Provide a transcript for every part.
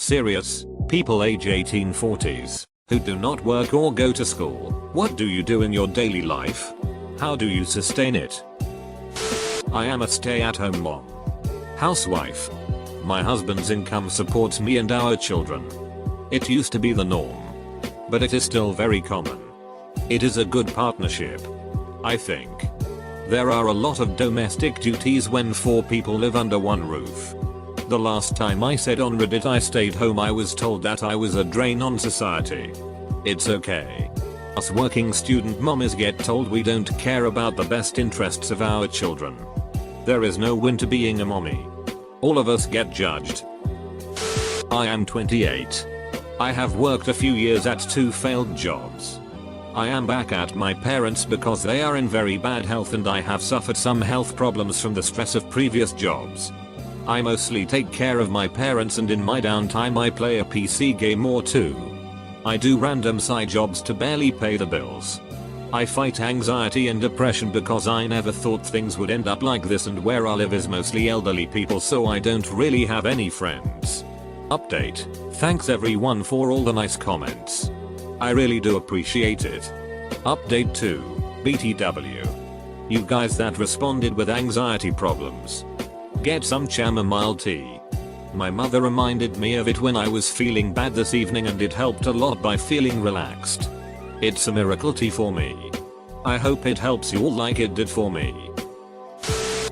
Serious, people age 18-40s, who do not work or go to school, what do you do in your daily life? How do you sustain it? I am a stay-at-home mom. Housewife. My husband's income supports me and our children. It used to be the norm. But it is still very common. It is a good partnership, I think. There are a lot of domestic duties when 4 people live under one roof. The last time I said on Reddit I stayed home, I was told that I was a drain on society. It's okay. Us working student mommies get told we don't care about the best interests of our children. There is no win to being a mommy. All of us get judged. I am 28. I have worked a few years at 2 failed jobs. I am back at my parents because they are in very bad health and I have suffered some health problems from the stress of previous jobs. I mostly take care of my parents and in my downtime I play a PC game or 2. I do random side jobs to barely pay the bills. I fight anxiety and depression because I never thought things would end up like this, and where I live is mostly elderly people, so I don't really have any friends. Update. Thanks everyone for all the nice comments. I really do appreciate it. Update 2. BTW. You guys that responded with anxiety problems, get some chamomile tea. My mother reminded me of it when I was feeling bad this evening and it helped a lot by feeling relaxed. It's a miracle tea for me. I hope it helps you all like it did for me.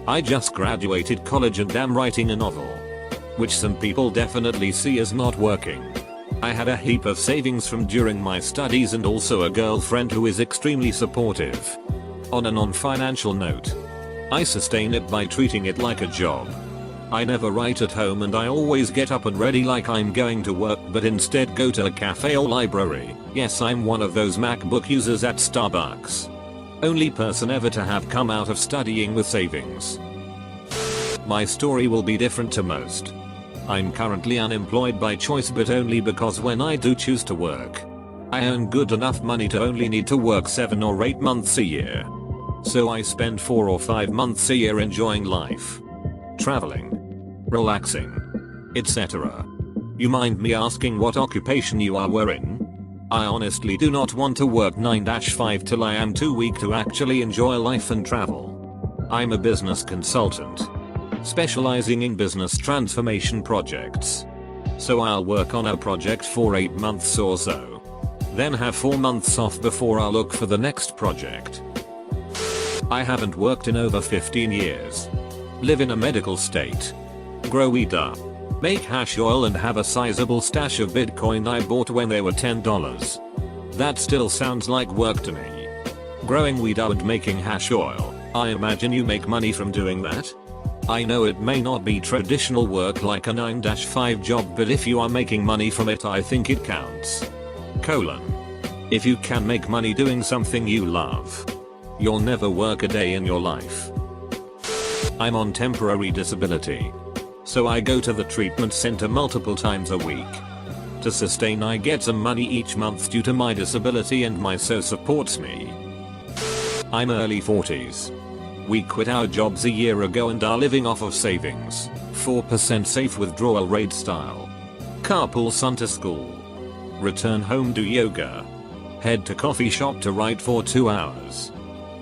I just graduated college and am writing a novel, which some people definitely see as not working. I had a heap of savings from during my studies and also a girlfriend who is extremely supportive. On a non-financial note, I sustain it by treating it like a job. I never write at home and I always get up and ready like I'm going to work, but instead go to a cafe or library. Yes, I'm one of those MacBook users at Starbucks. Only person ever to have come out of studying with savings. My story will be different to most. I'm currently unemployed by choice, but only because when I do choose to work, I earn good enough money to only need to work 7 or 8 months a year. So I spend 4 or 5 months a year enjoying life, traveling, relaxing, etc. You mind me asking what occupation you are in? I honestly do not want to work 9-5 till I am too weak to actually enjoy life and travel. I'm a business consultant, specializing in business transformation projects. So I'll work on a project for 8 months or so, then have 4 months off before I'll look for the next project. I haven't worked in over 15 years. Live in a medical state. Grow weed up. Make hash oil and have a sizable stash of Bitcoin I bought when they were $10. That still sounds like work to me. Growing weed up and making hash oil, I imagine you make money from doing that? I know it may not be traditional work like a 9-5 job, but if you are making money from it, I think it counts. If you can make money doing something you love, you'll never work a day in your life. I'm on temporary disability, so I go to the treatment center multiple times a week. To sustain, I get some money each month due to my disability, and my SO supports me. I'm early 40s. We quit our jobs a year ago and are living off of savings. 4% safe withdrawal rate style. Carpool son to school. Return home, do yoga. Head to coffee shop to write for 2 hours.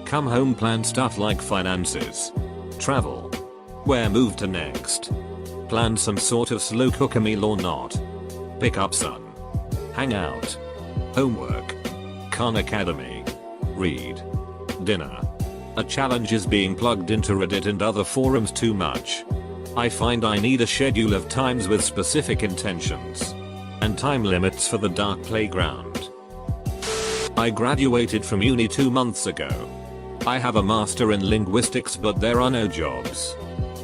Come home, plan stuff like finances. Travel. Where move to next. Plan some sort of slow cooker meal or not. Pick up son. Hang out. Homework. Khan Academy. Read. Dinner. A challenge is being plugged into Reddit and other forums too much. I find I need a schedule of times with specific intentions and time limits for the dark playground. I graduated from uni 2 months ago. I have a master in linguistics, but there are no jobs.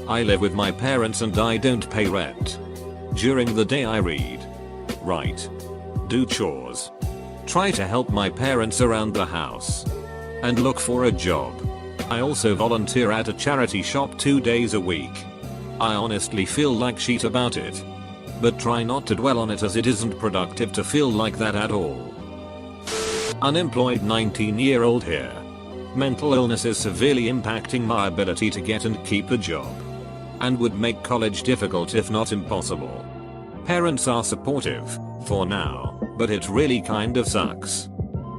I live with my parents and I don't pay rent. During the day I read, write, do chores, try to help my parents around the house, and look for a job. I also volunteer at a charity shop 2 days a week. I honestly feel like shit about it, but try not to dwell on it as it isn't productive to feel like that at all. Unemployed 19-year-old here. Mental illness is severely impacting my ability to get and keep a job, and would make college difficult if not impossible. Parents are supportive, for now, but it really kind of sucks.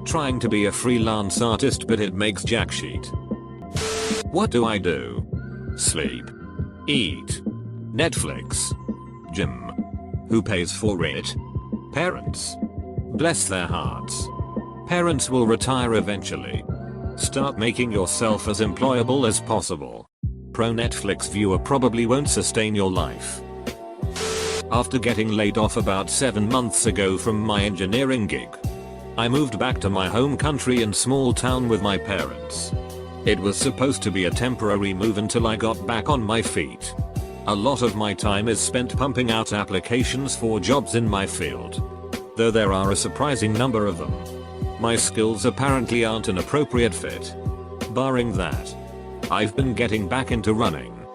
Trying to be a freelance artist but it makes jack shit. What do I do? Sleep. Eat. Netflix. Gym. Who pays for it? Parents. Bless their hearts. Parents will retire eventually. Start making yourself as employable as possible. Pro Netflix viewer probably won't sustain your life. After getting laid off about 7 months ago from my engineering gig, I moved back to my home country and small town with my parents. It was supposed to be a temporary move until I got back on my feet. A lot of my time is spent pumping out applications for jobs in my field, though there are a surprising number of them. My skills apparently aren't an appropriate fit. Barring that, I've been getting back into running.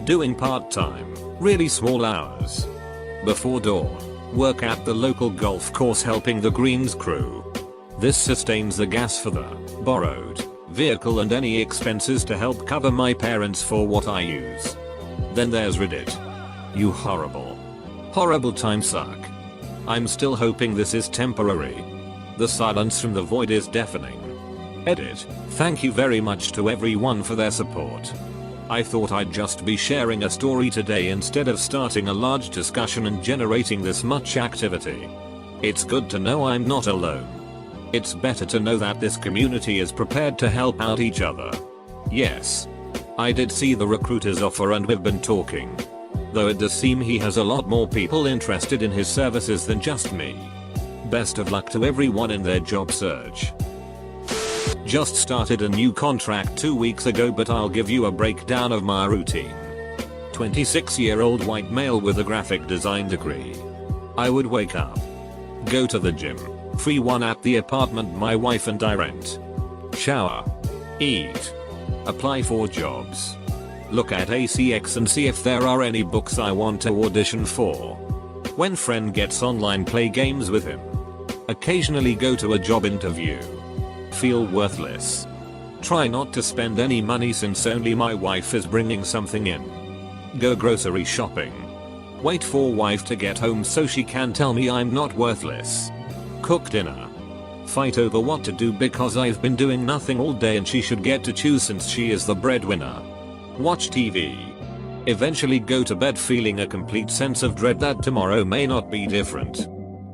Doing part-time, really small hours. Before dawn, work at the local golf course helping the greens crew. This sustains the gas for the borrowed vehicle and any expenses to help cover my parents for what I use. Then there's Reddit. You horrible time suck. I'm still hoping this is temporary. The silence from the void is deafening. Edit. Thank you very much to everyone for their support. I thought I'd just be sharing a story today instead of starting a large discussion and generating this much activity. It's good to know I'm not alone. It's better to know that this community is prepared to help out each other. Yes. I did see the recruiter's offer and we've been talking. Though it does seem he has a lot more people interested in his services than just me. Best of luck to everyone in their job search. Just started a new contract 2 weeks ago, but I'll give you a breakdown of my routine. 26-year-old white male with a graphic design degree. I would wake up. Go to the gym. Free one at the apartment my wife and I rent. Shower. Eat. Apply for jobs. Look at ACX and see if there are any books I want to audition for. When friend gets online, play games with him. Occasionally go to a job interview. Feel worthless. Try not to spend any money since only my wife is bringing something in. Go grocery shopping. Wait for wife to get home so she can tell me I'm not worthless. Cook dinner. Fight over what to do because I've been doing nothing all day and she should get to choose since she is the breadwinner. Watch TV. Eventually go to bed feeling a complete sense of dread that tomorrow may not be different.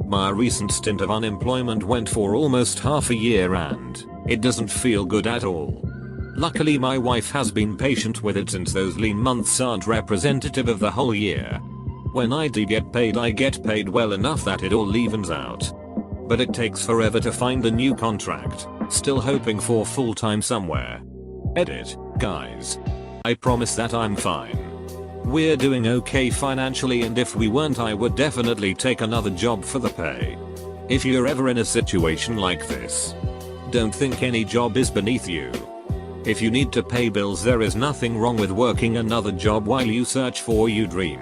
My recent stint of unemployment went for almost half a year and it doesn't feel good at all. Luckily my wife has been patient with it since those lean months aren't representative of the whole year. When I do get paid, I get paid well enough that it all evens out. But it takes forever to find a new contract, still hoping for full-time somewhere. Edit. Guys. I promise that I'm fine. We're doing okay financially, and if we weren't I would definitely take another job for the pay. If you're ever in a situation like this, don't think any job is beneath you. If you need to pay bills, there is nothing wrong with working another job while you search for your dream.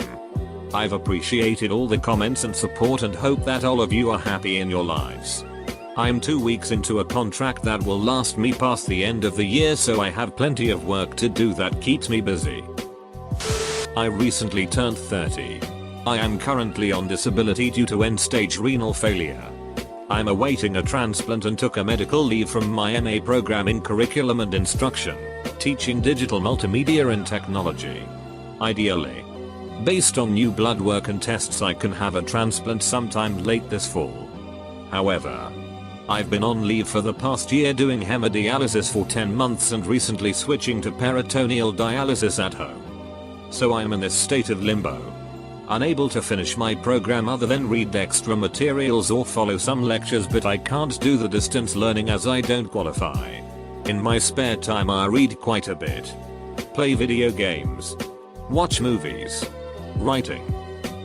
I've appreciated all the comments and support and hope that all of you are happy in your lives. I'm 2 weeks into a contract that will last me past the end of the year, so I have plenty of work to do that keeps me busy. I recently turned 30. I am currently on disability due to end-stage renal failure. I'm awaiting a transplant and took a medical leave from my MA program in curriculum and instruction, teaching digital multimedia and technology. Ideally, based on new blood work and tests, I can have a transplant sometime late this fall. However, I've been on leave for the past year doing hemodialysis for 10 months and recently switching to peritoneal dialysis at home. So I'm in this state of limbo. Unable to finish my program other than read extra materials or follow some lectures, but I can't do the distance learning as I don't qualify. In my spare time I read quite a bit. Play video games. Watch movies. Writing.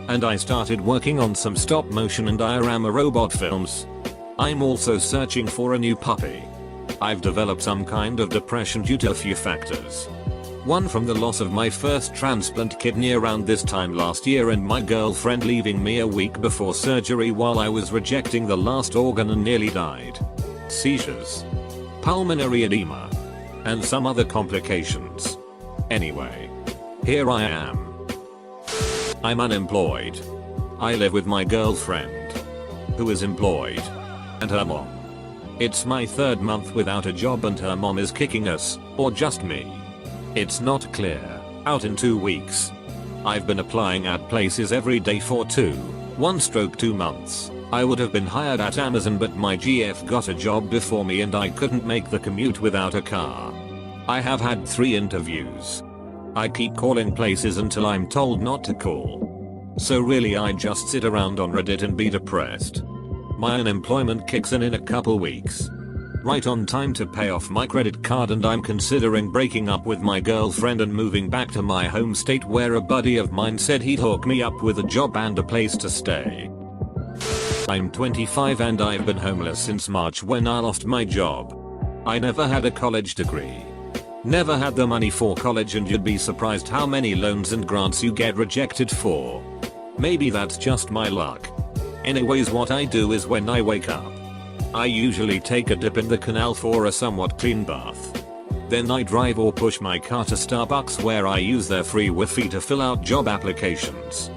And I started working on some stop motion and diorama robot films. I'm also searching for a new puppy. I've developed some kind of depression due to a few factors. One from the loss of my first transplant kidney around this time last year, and my girlfriend leaving me a week before surgery while I was rejecting the last organ and nearly died. Seizures. Pulmonary edema. And some other complications. Anyway. Here I am. I'm unemployed. I live with my girlfriend, who is employed, and her mom. It's my 3rd month without a job and her mom is kicking us, or just me. It's not clear. Out in 2 weeks. I've been applying at places every day for 1/2 months. I would have been hired at Amazon but my GF got a job before me and I couldn't make the commute without a car. I have had 3 interviews. I keep calling places until I'm told not to call. So really I just sit around on Reddit and be depressed. My unemployment kicks in a couple weeks. Right on time to pay off my credit card and I'm considering breaking up with my girlfriend and moving back to my home state where a buddy of mine said he'd hook me up with a job and a place to stay. I'm 25 and I've been homeless since March when I lost my job. I never had a college degree. Never had the money for college and you'd be surprised how many loans and grants you get rejected for. Maybe that's just my luck. Anyways, what I do is when I wake up, I usually take a dip in the canal for a somewhat clean bath. Then I drive or push my car to Starbucks where I use their free Wi-Fi to fill out job applications.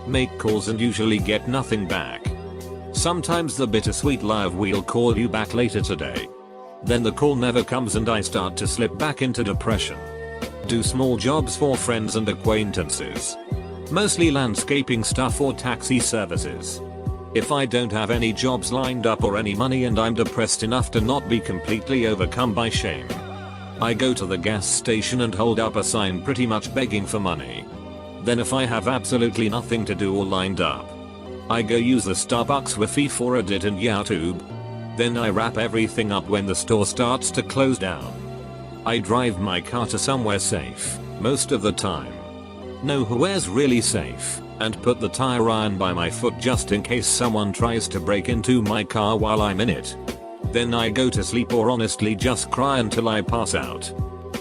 Make calls and usually get nothing back. Sometimes the bittersweet lie of "we'll call you back later today." Then the call never comes and I start to slip back into depression. Do small jobs for friends and acquaintances. Mostly landscaping stuff or taxi services. If I don't have any jobs lined up or any money and I'm depressed enough to not be completely overcome by shame, I go to the gas station and hold up a sign pretty much begging for money. Then if I have absolutely nothing to do or lined up, I go use the Starbucks Wi-Fi for Reddit and YouTube. Then I wrap everything up when the store starts to close down. I drive my car to somewhere safe, most of the time. Nowhere's really safe, and put the tire iron by my foot just in case someone tries to break into my car while I'm in it. Then I go to sleep or honestly just cry until I pass out.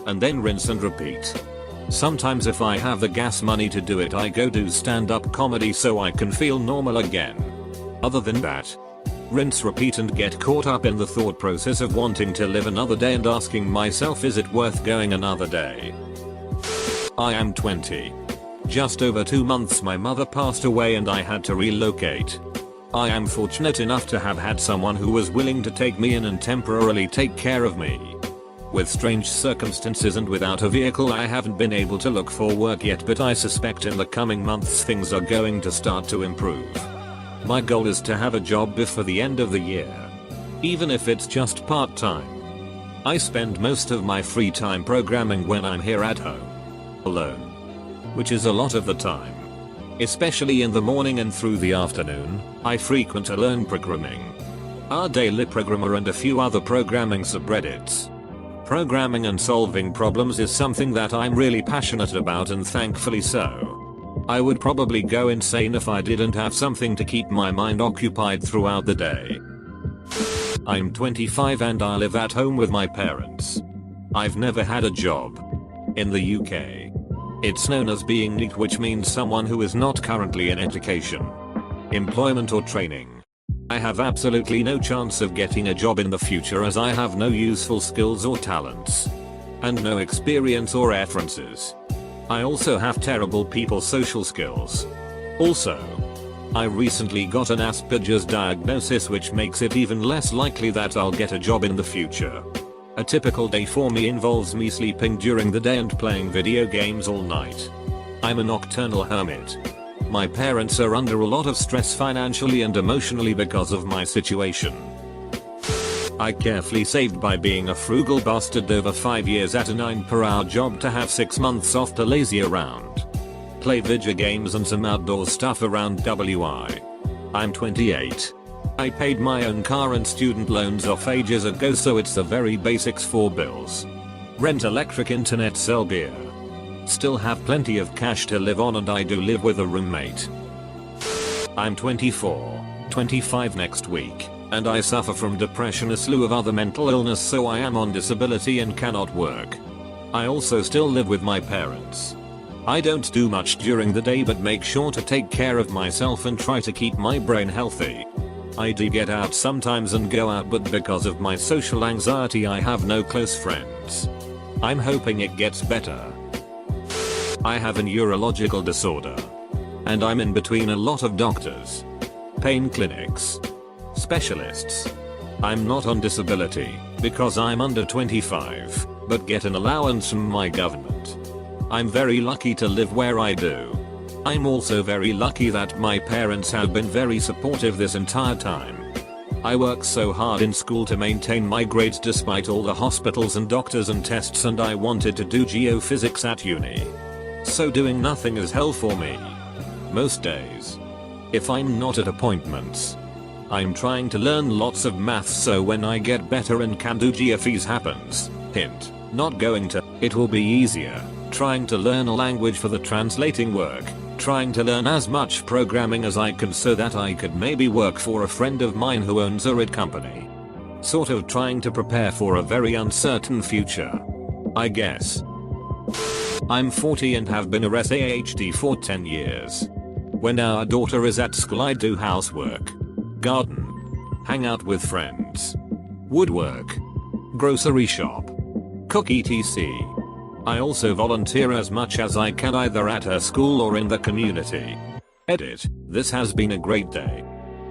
And then rinse and repeat. Sometimes if I have the gas money to do it I go do stand-up comedy so I can feel normal again. Other than that, rinse, repeat and get caught up in the thought process of wanting to live another day and asking myself, is it worth going another day? I am 20. Just over 2 months my mother passed away and I had to relocate. I am fortunate enough to have had someone who was willing to take me in and temporarily take care of me. With strange circumstances and without a vehicle I haven't been able to look for work yet, but I suspect in the coming months things are going to start to improve. My goal is to have a job before the end of the year. Even if it's just part-time. I spend most of my free time programming when I'm here at home. Alone. Which is a lot of the time. Especially in the morning and through the afternoon, I frequent Alone Programming, our daily programmer and a few other programming subreddits. Programming and solving problems is something that I'm really passionate about and thankfully so. I would probably go insane if I didn't have something to keep my mind occupied throughout the day. I'm 25 and I live at home with my parents. I've never had a job. In the UK, it's known as being NEET, which means someone who is not currently in education, employment or training. I have absolutely no chance of getting a job in the future as I have no useful skills or talents. And no experience or references. I also have terrible people social skills. Also, I recently got an Asperger's diagnosis, which makes it even less likely that I'll get a job in the future. A typical day for me involves me sleeping during the day and playing video games all night. I'm a nocturnal hermit. My parents are under a lot of stress financially and emotionally because of my situation. I carefully saved by being a frugal bastard over 5 years at a 9 per hour job to have 6 months off to lazy around. Play video games and some outdoor stuff around WI. I'm 28. I paid my own car and student loans off ages ago, so it's the very basics for bills. Rent, electric, internet, sell beer. Still have plenty of cash to live on and I do live with a roommate. I'm 24, 25 next week, and I suffer from depression, a slew of other mental illness, so I am on disability and cannot work. I also still live with my parents. I don't do much during the day but make sure to take care of myself and try to keep my brain healthy. I do get out sometimes and go out, but because of my social anxiety I have no close friends. I'm hoping it gets better. I have a neurological disorder. And I'm in between a lot of doctors, pain clinics, specialists. I'm not on disability because I'm under 25, but get an allowance from my government. I'm very lucky to live where I do. I'm also very lucky that my parents have been very supportive this entire time. I work so hard in school to maintain my grades despite all the hospitals and doctors and tests, and I wanted to do geophysics at uni. So doing nothing is hell for me. Most days. If I'm not at appointments, I'm trying to learn lots of maths so when I get better and can do geophys happens. Hint, not going to, it will be easier. Trying to learn a language for the translating work. Trying to learn as much programming as I can so that I could maybe work for a friend of mine who owns a RID company. Sort of trying to prepare for a very uncertain future, I guess. I'm 40 and have been a SAHD for 10 years. When our daughter is at school I do housework, garden, hang out with friends, woodwork, grocery shop, cook etc. I also volunteer as much as I can either at her school or in the community. Edit. This has been a great day.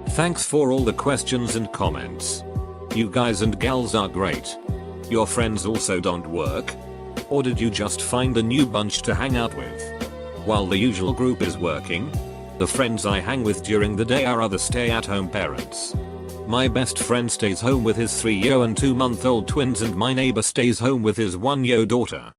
Thanks for all the questions and comments. You guys and gals are great. Your friends also don't work? Or did you just find a new bunch to hang out with? While the usual group is working? The friends I hang with during the day are other stay-at-home parents. My best friend stays home with his 3-year and 2-month-old twins, and my neighbor stays home with his 1-year daughter.